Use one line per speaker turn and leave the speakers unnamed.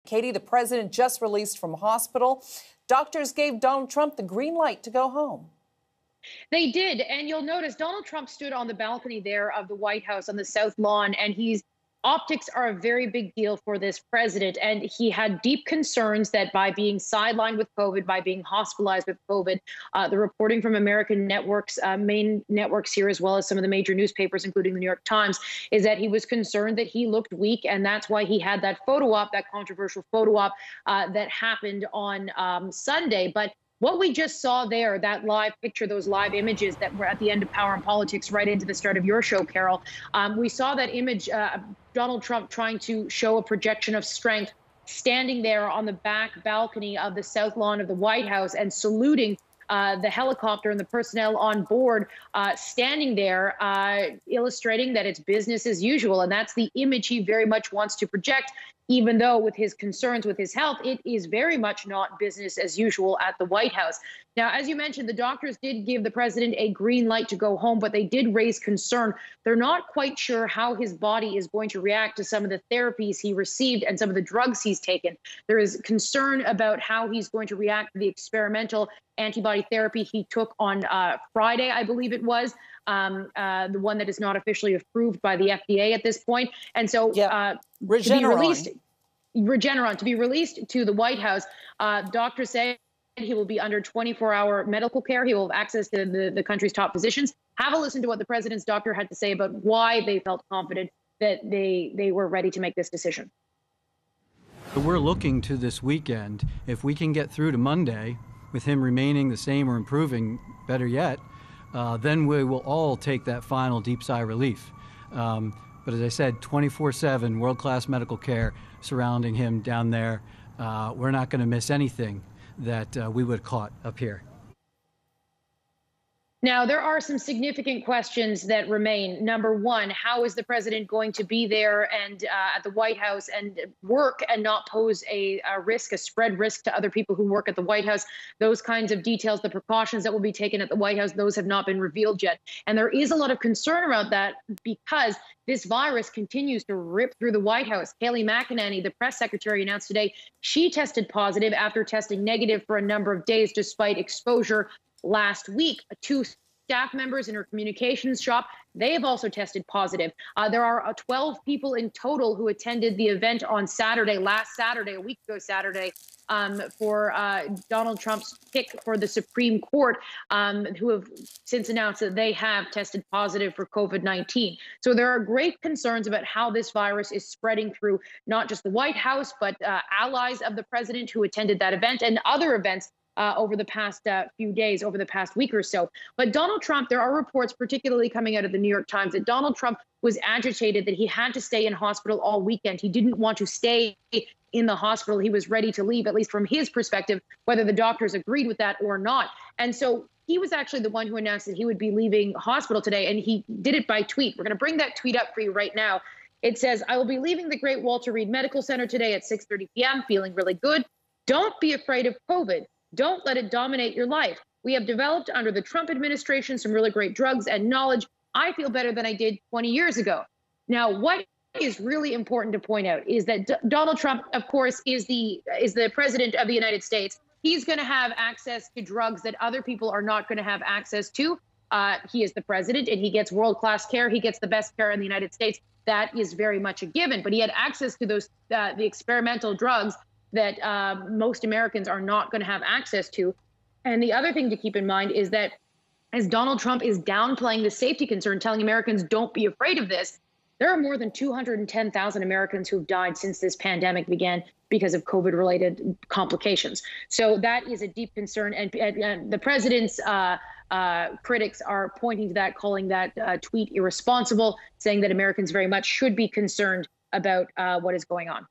Katie, the president just released from hospital. Doctors gave Donald Trump the green light to go home.
They did. And you'll notice Donald Trump stood on the balcony there of the White House on the South Lawn, and optics are a very big deal for this president. And he had deep concerns that by being sidelined with COVID, by being hospitalized with COVID, the reporting from American networks, main networks here, as well as some of the major newspapers, including the New York Times, is that he was concerned that he looked weak. And that's why he had that photo op, that controversial photo op that happened on Sunday. But what we just saw there, that live picture, those live images that were at the end of Power and Politics, right into the start of your show, Carol, we saw that image, Donald Trump trying to show a projection of strength, standing there on the back balcony of the South Lawn of the White House and saluting the helicopter and the personnel on board, standing there, illustrating that it's business as usual. And that's the image he very much wants to project, even though with his concerns with his health, it is very much not business as usual at the White House. Now, as you mentioned, the doctors did give the president a green light to go home, but they did raise concern. They're not quite sure how his body is going to react to some of the therapies he received and some of the drugs he's taken. There is concern about how he's going to react to the experimental antibody therapy he took on Friday, I believe it was, the one that is not officially approved by the FDA at this point. And so Regeneron, to be released to the White House, doctors say he will be under 24-hour medical care. He will have access to the country's top physicians. Have a listen to what the president's doctor had to say about why they felt confident that they were ready to make this decision.
We're looking to this weekend. If we can get through to Monday with him remaining the same or improving, better yet, then we will all take that final deep sigh relief. But as I said, 24/7 world-class medical care surrounding him down there. We're not going to miss anything that we would have caught up here.
Now, there are some significant questions that remain. Number one, how is the president going to be there and at the White House and work and not pose a risk, a spread risk to other people who work at the White House? Those kinds of details, the precautions that will be taken at the White House, those have not been revealed yet. And there is a lot of concern around that because this virus continues to rip through the White House. Kayleigh McEnany, the press secretary, announced today she tested positive after testing negative for a number of days despite exposure last week. Two staff members in her communications shop, they have also tested positive. There are 12 people in total who attended the event on Saturday, a week ago Saturday, for Donald Trump's pick for the Supreme Court, who have since announced that they have tested positive for COVID-19. So there are great concerns about how this virus is spreading through not just the White House, but allies of the president who attended that event and other events over the past few days, over the past week or so. But Donald Trump, there are reports, particularly coming out of the New York Times, that Donald Trump was agitated that he had to stay in hospital all weekend. He didn't want to stay in the hospital. He was ready to leave, at least from his perspective, whether the doctors agreed with that or not. And so he was actually the one who announced that he would be leaving hospital today, and he did it by tweet. We're going to bring that tweet up for you right now. It says, "I will be leaving the Great Walter Reed Medical Center today at 6:30 p.m., feeling really good. Don't be afraid of COVID. Don't let it dominate your life. We have developed under the Trump administration some really great drugs and knowledge. I feel better than I did 20 years ago." Now, what is really important to point out is that Donald Trump, of course, is the president of the United States. He's going to have access to drugs that other people are not going to have access to. He is the president and he gets world-class care. He gets the best care in the United States. That is very much a given. But he had access to those the experimental drugs that most Americans are not going to have access to. And the other thing to keep in mind is that as Donald Trump is downplaying the safety concern, telling Americans don't be afraid of this, there are more than 210,000 Americans who've died since this pandemic began because of COVID-related complications. So that is a deep concern. And the president's critics are pointing to that, calling that tweet irresponsible, saying that Americans very much should be concerned about what is going on.